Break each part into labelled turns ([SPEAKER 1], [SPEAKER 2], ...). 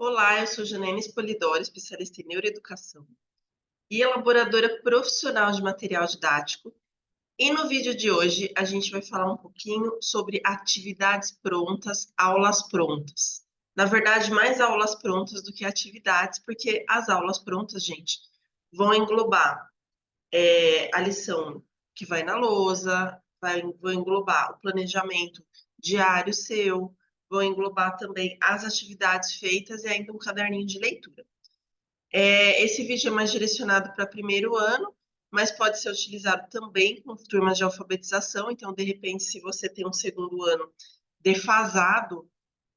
[SPEAKER 1] Olá, eu sou Janaína Spolidoro, especialista em neuroeducação e elaboradora profissional de material didático. E no vídeo de hoje a gente vai falar um pouquinho sobre atividades prontas, aulas prontas. Na verdade, mais aulas prontas do que atividades, porque as aulas prontas, gente, vão englobar a lição que vai na lousa, vão englobar o planejamento diário seu, vão englobar também as atividades feitas e ainda um caderninho de leitura. Esse vídeo é mais direcionado para primeiro ano, mas pode ser utilizado também com turmas de alfabetização. Então, de repente, se você tem um segundo ano defasado,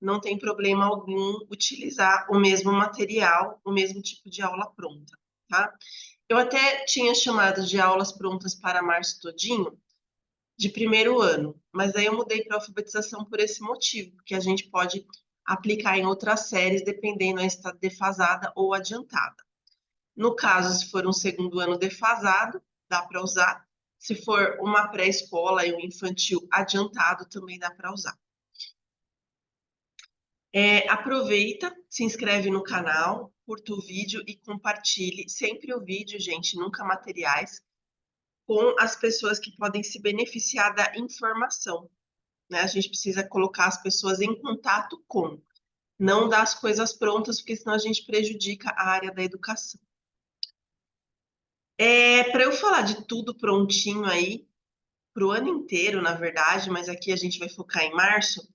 [SPEAKER 1] não tem problema algum utilizar o mesmo material, o mesmo tipo de aula pronta, tá? Eu até tinha chamado de aulas prontas para março todinho, de primeiro ano, mas aí eu mudei para alfabetização por esse motivo, porque a gente pode aplicar em outras séries, dependendo se está defasada ou adiantada. No caso, se for um segundo ano defasado, dá para usar. Se for uma pré-escola e um infantil adiantado, também dá para usar. Aproveita, se inscreve no canal, curta o vídeo e compartilhe sempre o vídeo, gente, nunca materiais, com as pessoas que podem se beneficiar da informação, né? A gente precisa colocar as pessoas em contato com, não dar as coisas prontas, porque senão a gente prejudica a área da educação. Para eu falar de tudo prontinho aí, para o ano inteiro, na verdade, mas aqui a gente vai focar em março,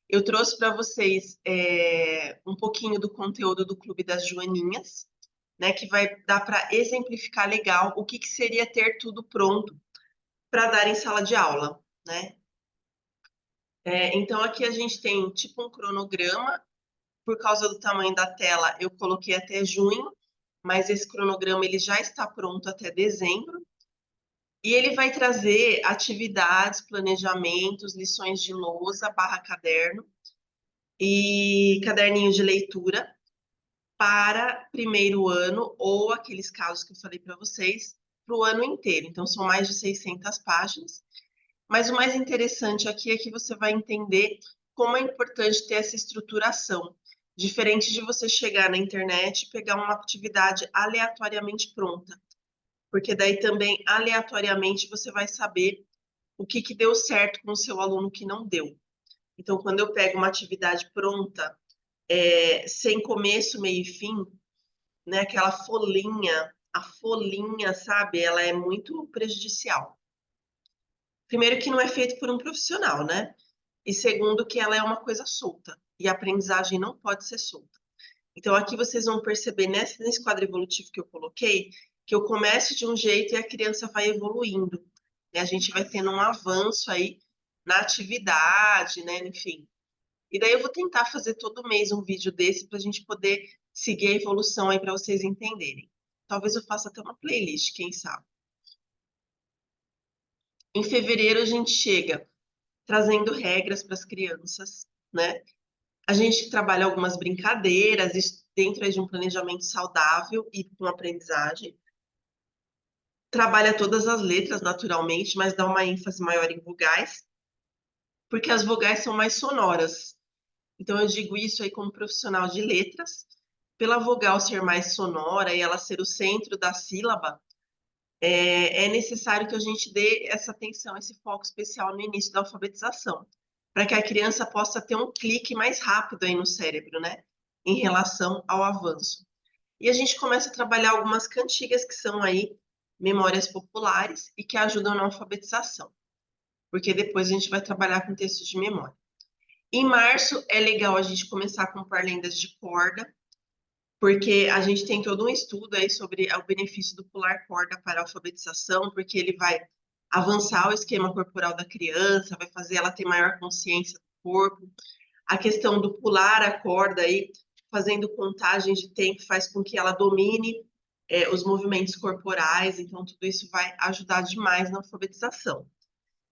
[SPEAKER 1] eu trouxe para vocês um pouquinho do conteúdo do Clube das Joaninhas, né, que vai dar para exemplificar legal o que seria ter tudo pronto para dar em sala de aula, né? Então aqui a gente tem tipo um cronograma, por causa do tamanho da tela eu coloquei até junho, mas esse cronograma ele já está pronto até dezembro. E ele vai trazer atividades, planejamentos, lições de lousa, barra caderno e caderninho de leitura para primeiro ano ou aqueles casos que eu falei para vocês, para o ano inteiro. Então, são mais de 600 páginas. Mas o mais interessante aqui é que você vai entender como é importante ter essa estruturação. Diferente de você chegar na internet e pegar uma atividade aleatoriamente pronta. Porque daí também, aleatoriamente, você vai saber o que deu certo com o seu aluno que não deu. Então, quando eu pego uma atividade pronta, sem começo, meio e fim, né, aquela folhinha, a folhinha, sabe, ela é muito prejudicial. Primeiro que não é feito por um profissional, né? E segundo que ela é uma coisa solta. E a aprendizagem não pode ser solta. Então, aqui vocês vão perceber nesse quadro evolutivo que eu coloquei, que eu começo de um jeito e a criança vai evoluindo. Né? A gente vai tendo um avanço aí na atividade, né? Enfim. E daí eu vou tentar fazer todo mês um vídeo desse para a gente poder seguir a evolução aí para vocês entenderem. Talvez eu faça até uma playlist, quem sabe. Em fevereiro a gente chega trazendo regras para as crianças, né? A gente trabalha algumas brincadeiras dentro de um planejamento saudável e com aprendizagem. Trabalha todas as letras, naturalmente, mas dá uma ênfase maior em vogais, porque as vogais são mais sonoras. Então, eu digo isso aí como profissional de letras. Pela vogal ser mais sonora e ela ser o centro da sílaba, é necessário que a gente dê essa atenção, esse foco especial no início da alfabetização, para que a criança possa ter um clique mais rápido aí no cérebro, né, em relação ao avanço. E a gente começa a trabalhar algumas cantigas que são aí memórias populares e que ajudam na alfabetização, porque depois a gente vai trabalhar com textos de memória. Em março é legal a gente começar com parlendas de corda, porque a gente tem todo um estudo aí sobre o benefício do pular corda para a alfabetização, porque ele vai avançar o esquema corporal da criança, vai fazer ela ter maior consciência do corpo. A questão do pular a corda aí, fazendo contagem de tempo, faz com que ela domine os movimentos corporais, então tudo isso vai ajudar demais na alfabetização.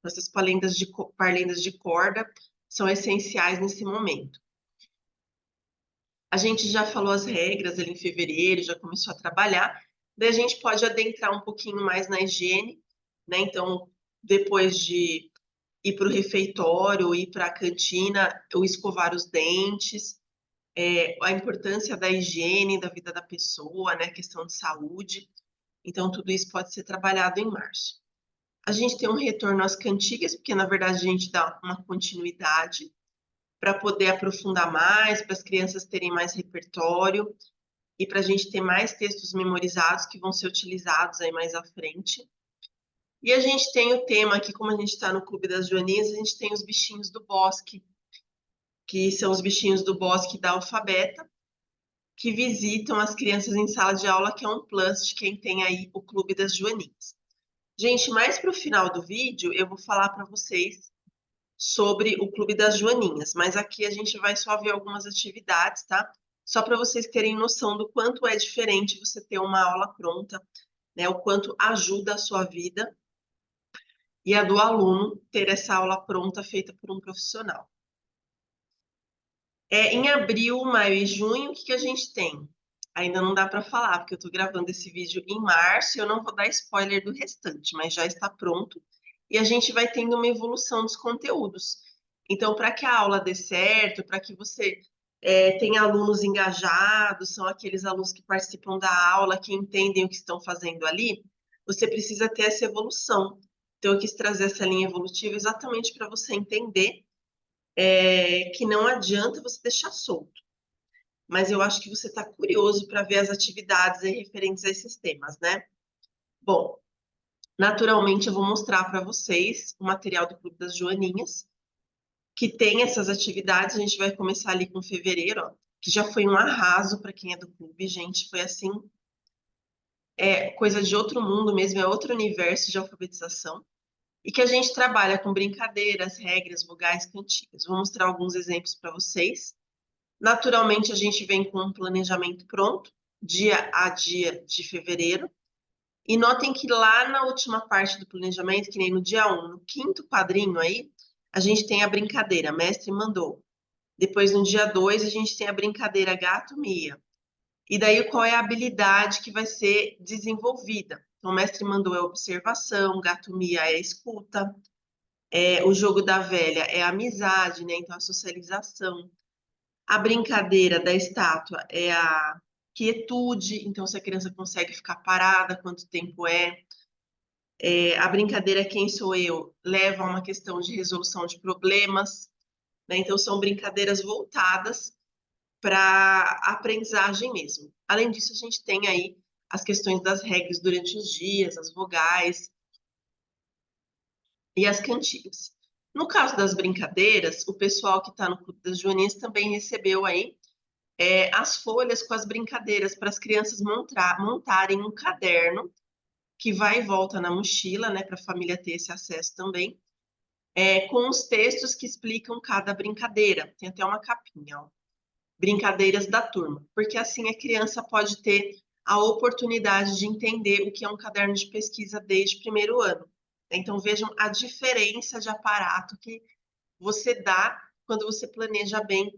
[SPEAKER 1] Essas parlendas de corda são essenciais nesse momento. A gente já falou as regras ali em fevereiro, já começou a trabalhar, daí a gente pode adentrar um pouquinho mais na higiene, né? Então, depois de ir para o refeitório, ir para a cantina, ou escovar os dentes, a importância da higiene, da vida da pessoa, né? Questão de saúde. Então, tudo isso pode ser trabalhado em março. A gente tem um retorno às cantigas, porque na verdade a gente dá uma continuidade para poder aprofundar mais, para as crianças terem mais repertório e para a gente ter mais textos memorizados que vão ser utilizados aí mais à frente. E a gente tem o tema aqui, como a gente está no Clube das Joaninhas, a gente tem os bichinhos do bosque, que são os bichinhos do bosque da Alfabeta, que visitam as crianças em sala de aula, que é um plus de quem tem aí o Clube das Joaninhas. Gente, mais para o final do vídeo, eu vou falar para vocês sobre o Clube das Joaninhas, mas aqui a gente vai só ver algumas atividades, tá? Só para vocês terem noção do quanto é diferente você ter uma aula pronta, né? O quanto ajuda a sua vida e a do aluno ter essa aula pronta feita por um profissional. Em abril, maio e junho, o que a gente tem? Ainda não dá para falar, porque eu estou gravando esse vídeo em março e eu não vou dar spoiler do restante, mas já está pronto e a gente vai tendo uma evolução dos conteúdos. Então, para que a aula dê certo, para que você tenha alunos engajados, são aqueles alunos que participam da aula, que entendem o que estão fazendo ali, você precisa ter essa evolução. Então, eu quis trazer essa linha evolutiva exatamente para você entender que não adianta você deixar solto. Mas eu acho que você está curioso para ver as atividades aí referentes a esses temas, né? Bom, naturalmente eu vou mostrar para vocês o material do Clube das Joaninhas, que tem essas atividades. A gente vai começar ali com fevereiro, ó, que já foi um arraso para quem é do clube, gente. Foi assim, coisa de outro mundo mesmo, é outro universo de alfabetização. E que a gente trabalha com brincadeiras, regras, vogais, cantigas. Vou mostrar alguns exemplos para vocês. Naturalmente, a gente vem com um planejamento pronto, dia a dia de fevereiro. E notem que lá na última parte do planejamento, que nem no dia 1, no quinto quadrinho aí, a gente tem a brincadeira, mestre mandou. Depois, no dia 2, a gente tem a brincadeira gato Mia. E daí, qual é a habilidade que vai ser desenvolvida? Então, o mestre mandou é observação, gato Mia é escuta, o jogo da velha é amizade, né? Então, a socialização. A brincadeira da estátua é a quietude, então se a criança consegue ficar parada, quanto tempo é. A brincadeira Quem Sou Eu leva a uma questão de resolução de problemas, né? Então são brincadeiras voltadas para aprendizagem mesmo. Além disso, a gente tem aí as questões das regras durante os dias, as vogais e as cantigas. No caso das brincadeiras, o pessoal que está no Clube das Joaninhas também recebeu aí as folhas com as brincadeiras para as crianças montarem um caderno que vai e volta na mochila, né, para a família ter esse acesso também, com os textos que explicam cada brincadeira. Tem até uma capinha, ó. Brincadeiras da turma, porque assim a criança pode ter a oportunidade de entender o que é um caderno de pesquisa desde o primeiro ano. Então vejam a diferença de aparato que você dá quando você planeja bem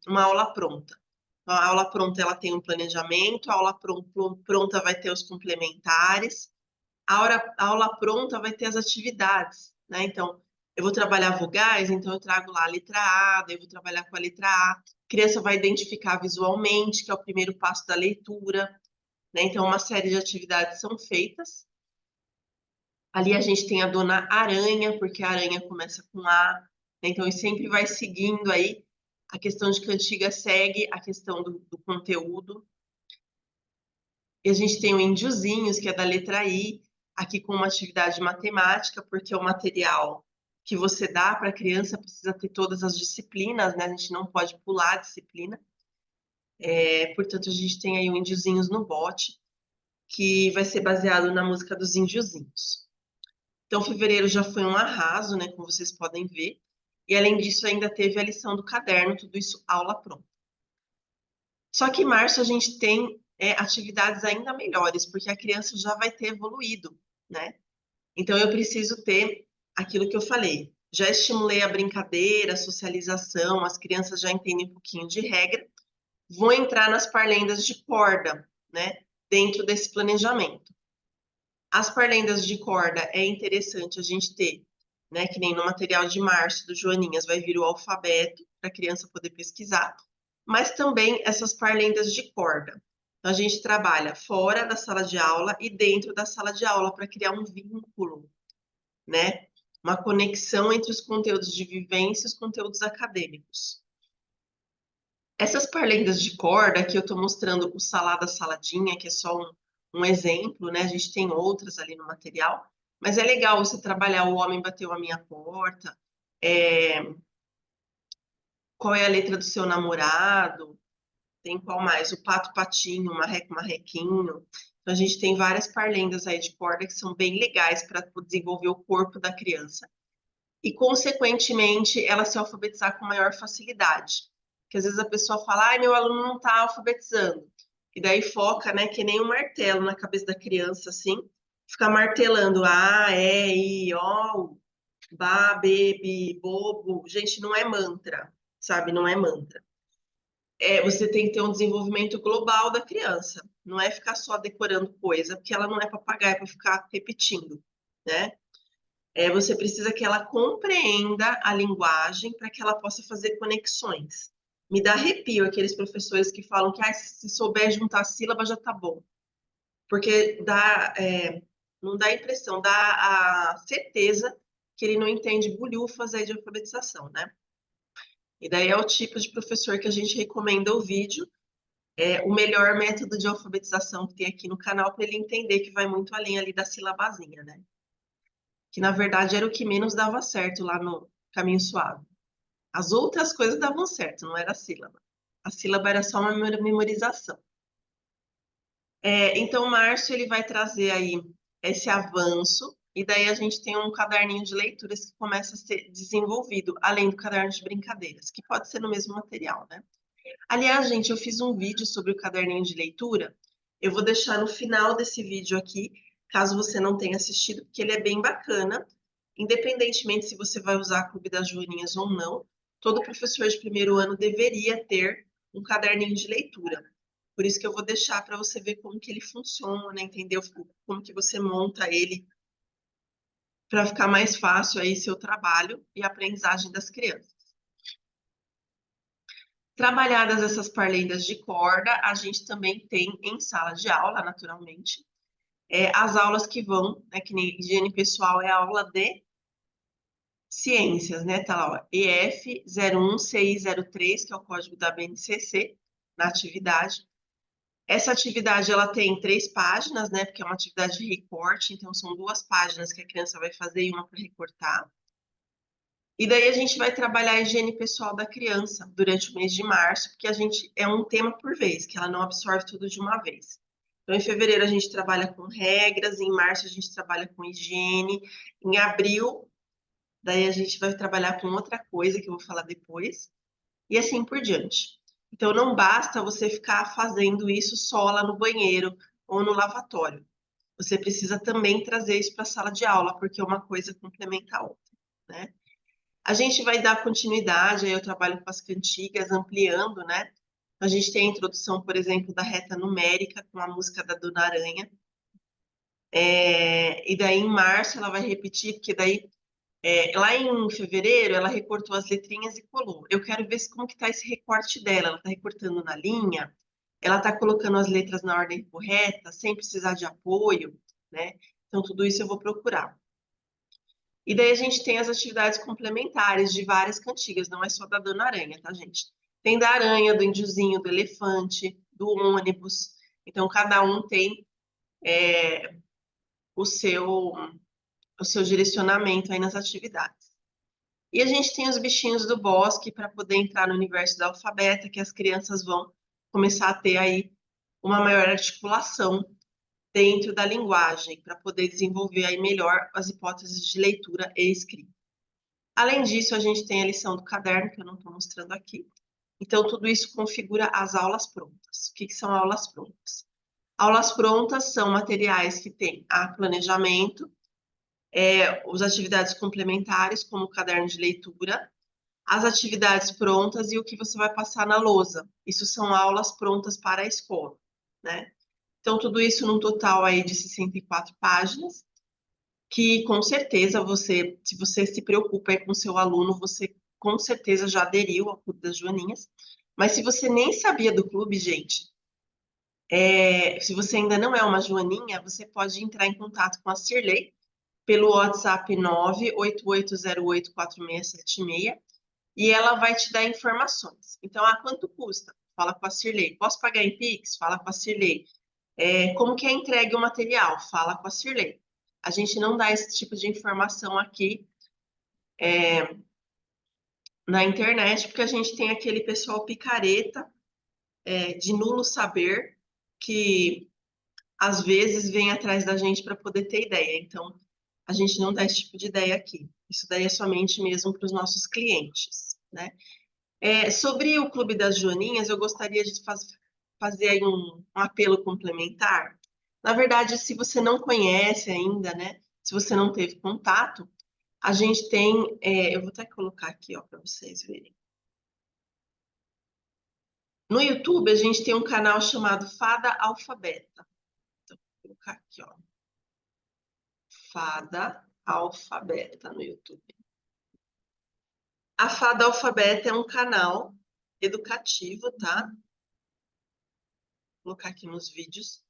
[SPEAKER 1] uma aula pronta. Então, a aula pronta ela tem um planejamento, a aula pronta vai ter os complementares, a aula pronta vai ter as atividades, né? Então, eu vou trabalhar vogais, então eu trago lá a letra A, daí eu vou trabalhar com a letra A. A criança vai identificar visualmente, que é o primeiro passo da leitura, né? Então, uma série de atividades são feitas. Ali a gente tem a Dona Aranha, porque a aranha começa com A, né? Então, e sempre vai seguindo aí. A questão de cantiga segue a questão do conteúdo. E a gente tem o Índiozinhos, que é da letra I, aqui com uma atividade matemática, porque o material que você dá para a criança precisa ter todas as disciplinas, né? A gente não pode pular a disciplina. Portanto, a gente tem aí o Índiozinhos no bote, que vai ser baseado na música dos Índiozinhos. Então, fevereiro já foi um arraso, né? Como vocês podem ver. E além disso, ainda teve a lição do caderno, tudo isso aula pronta. Só que em março a gente tem atividades ainda melhores, porque a criança já vai ter evoluído, né? Então eu preciso ter aquilo que eu falei. Já estimulei a brincadeira, a socialização, as crianças já entendem um pouquinho de regra. Vou entrar nas parlendas de corda, né? Dentro desse planejamento. As parlendas de corda é interessante a gente ter né? Que nem no material de março do Joaninhas vai vir o alfabeto para a criança poder pesquisar, mas também essas parlendas de corda. Então, a gente trabalha fora da sala de aula e dentro da sala de aula para criar um vínculo, né? Uma conexão entre os conteúdos de vivência e os conteúdos acadêmicos. Essas parlendas de corda, aqui eu estou mostrando o Salada Saladinha, que é só um exemplo, né? A gente tem outras ali no material, mas é legal você trabalhar O Homem Bateu a Minha Porta, qual é a letra do seu namorado, tem qual mais? O Pato Patinho, Marreco Marrequinho. Então, a gente tem várias parlendas aí de corda que são bem legais para desenvolver o corpo da criança. E, consequentemente, ela se alfabetizar com maior facilidade. Porque às vezes a pessoa fala, ai, meu aluno não está alfabetizando. E daí foca, né, que nem um martelo na cabeça da criança, assim, fica martelando A, E, I, O, Ba, Bebe, Bobo. Gente, não é mantra, sabe? Não é mantra. Você tem que ter um desenvolvimento global da criança. Não é ficar só decorando coisa, porque ela não é papagaio para ficar repetindo, né? Você precisa que ela compreenda a linguagem para que ela possa fazer conexões. Me dá arrepio aqueles professores que falam que se souber juntar sílaba já tá bom. Porque não dá a impressão, dá a certeza que ele não entende bulhufas aí de alfabetização, né? E daí é o tipo de professor que a gente recomenda o vídeo, o melhor método de alfabetização que tem aqui no canal para ele entender que vai muito além ali da silabazinha, né? Que na verdade era o que menos dava certo lá no Caminho Suave. As outras coisas davam certo, não era a sílaba. A sílaba era só uma memorização. Então, o Márcio ele vai trazer aí esse avanço, e daí a gente tem um caderninho de leituras que começa a ser desenvolvido, além do caderno de brincadeiras, que pode ser no mesmo material, né? Aliás, gente, eu fiz um vídeo sobre o caderninho de leitura. Eu vou deixar no final desse vídeo aqui, caso você não tenha assistido, porque ele é bem bacana. Independentemente se você vai usar a Clube das Joaninhas ou não, todo professor de primeiro ano deveria ter um caderninho de leitura. Por isso que eu vou deixar para você ver como que ele funciona, entendeu? Como que você monta ele para ficar mais fácil aí seu trabalho e a aprendizagem das crianças. Trabalhadas essas parlendas de corda, a gente também tem em sala de aula, naturalmente, as aulas que vão, né, que nem higiene pessoal é a aula de ciências, né? Tá lá, ó, EF 01CI03, que é o código da BNCC, na atividade. Essa atividade, ela tem 3 páginas, né? Porque é uma atividade de recorte, então são 2 páginas que a criança vai fazer e uma para recortar. E daí a gente vai trabalhar a higiene pessoal da criança durante o mês de março, porque a gente é um tema por vez, que ela não absorve tudo de uma vez. Então, em fevereiro a gente trabalha com regras, em março a gente trabalha com higiene, em abril, daí a gente vai trabalhar com outra coisa que eu vou falar depois, e assim por diante. Então, não basta você ficar fazendo isso só lá no banheiro ou no lavatório. Você precisa também trazer isso para a sala de aula, porque uma coisa complementa a outra, né? A gente vai dar continuidade, aí eu trabalho com as cantigas, ampliando, né? A gente tem a introdução, por exemplo, da reta numérica com a música da Dona Aranha. E daí em março ela vai repetir, porque daí lá em fevereiro ela recortou as letrinhas e colou. Eu quero ver como que tá esse recorte dela. Ela está recortando na linha, ela está colocando as letras na ordem correta, sem precisar de apoio, né? Então tudo isso eu vou procurar. E daí a gente tem as atividades complementares de várias cantigas, não é só da Dona Aranha, tá, gente? Tem da aranha, do indiozinho, do elefante, do ônibus. Então, cada um tem o seu, o seu direcionamento aí nas atividades. E a gente tem os bichinhos do bosque para poder entrar no universo da alfabeta, que as crianças vão começar a ter aí uma maior articulação dentro da linguagem, para poder desenvolver aí melhor as hipóteses de leitura e escrita. Além disso, a gente tem a lição do caderno, que eu não estou mostrando aqui. Então, tudo isso configura as aulas prontas. O que são aulas prontas? Aulas prontas são materiais que têm planejamento, as atividades complementares, como o caderno de leitura, as atividades prontas e o que você vai passar na lousa. Isso são aulas prontas para a escola, né? Então, tudo isso num total aí de 64 páginas. que com certeza você, se você se preocupa aí com seu aluno, você com certeza já aderiu ao Clube das Joaninhas. Mas se você nem sabia do clube, gente, se você ainda não é uma joaninha, você pode entrar em contato com a Cirlei pelo WhatsApp 988084676 e ela vai te dar informações. Então, quanto custa? Fala com a Cirlei. Posso pagar em Pix? Fala com a Cirlei. Como que é entregue o material? Fala com a Cirlei. A gente não dá esse tipo de informação aqui na internet, porque a gente tem aquele pessoal picareta, de nulo saber, que às vezes vem atrás da gente para poder ter ideia. Então, a gente não dá esse tipo de ideia aqui. Isso daí é somente mesmo para os nossos clientes, né? Sobre o Clube das Joaninhas, eu gostaria de fazer aí um apelo complementar. Na verdade, se você não conhece ainda, né? Se você não teve contato, a gente tem, eu vou até colocar aqui, ó, para vocês verem. No YouTube, a gente tem um canal chamado Fada Alfabeta. Então, vou colocar aqui, ó. Fada Alfabeta no YouTube. A Fada Alfabeta é um canal educativo, tá? Vou colocar aqui nos vídeos,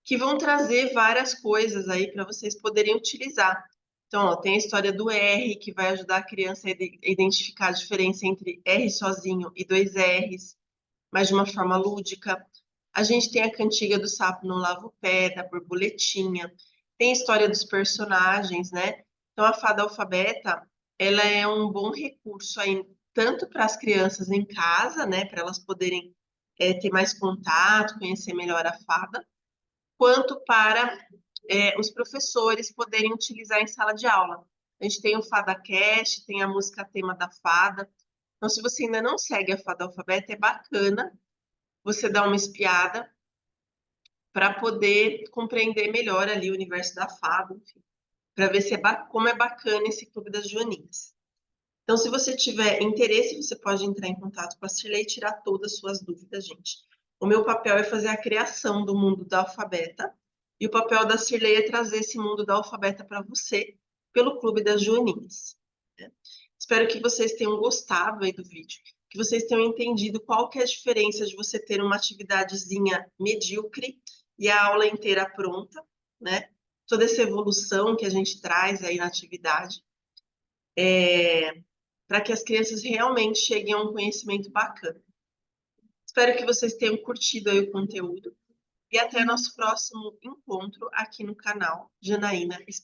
[SPEAKER 1] que vão trazer várias coisas aí para vocês poderem utilizar. Então, ó, tem a história do R, que vai ajudar a criança a identificar a diferença entre R sozinho e dois R's, mas de uma forma lúdica. A gente tem a cantiga do sapo não lava o pé, da borboletinha. Tem a história dos personagens, né? Então, a Fada Alfabeta, ela é um bom recurso aí, tanto para as crianças em casa, né? Para elas poderem ter mais contato, conhecer melhor a fada, quanto para os professores poderem utilizar em sala de aula. A gente tem o FadaCast, tem a música tema da fada. Então, se você ainda não segue a Fada Alfabeta, é bacana você dar uma espiada para poder compreender melhor ali o universo da fada, enfim, para ver se como é bacana esse Clube das Joaninhas. Então, se você tiver interesse, você pode entrar em contato com a Cirlei e tirar todas as suas dúvidas, gente. O meu papel é fazer a criação do mundo da alfabeta e o papel da Cirlei é trazer esse mundo da alfabeta para você pelo Clube das Joaninhas, né? Espero que vocês tenham gostado aí do vídeo, que vocês tenham entendido qual que é a diferença de você ter uma atividadezinha medíocre e a aula inteira pronta, né? Toda essa evolução que a gente traz aí na atividade, para que as crianças realmente cheguem a um conhecimento bacana. Espero que vocês tenham curtido aí o conteúdo e até nosso próximo encontro aqui no canal Janaína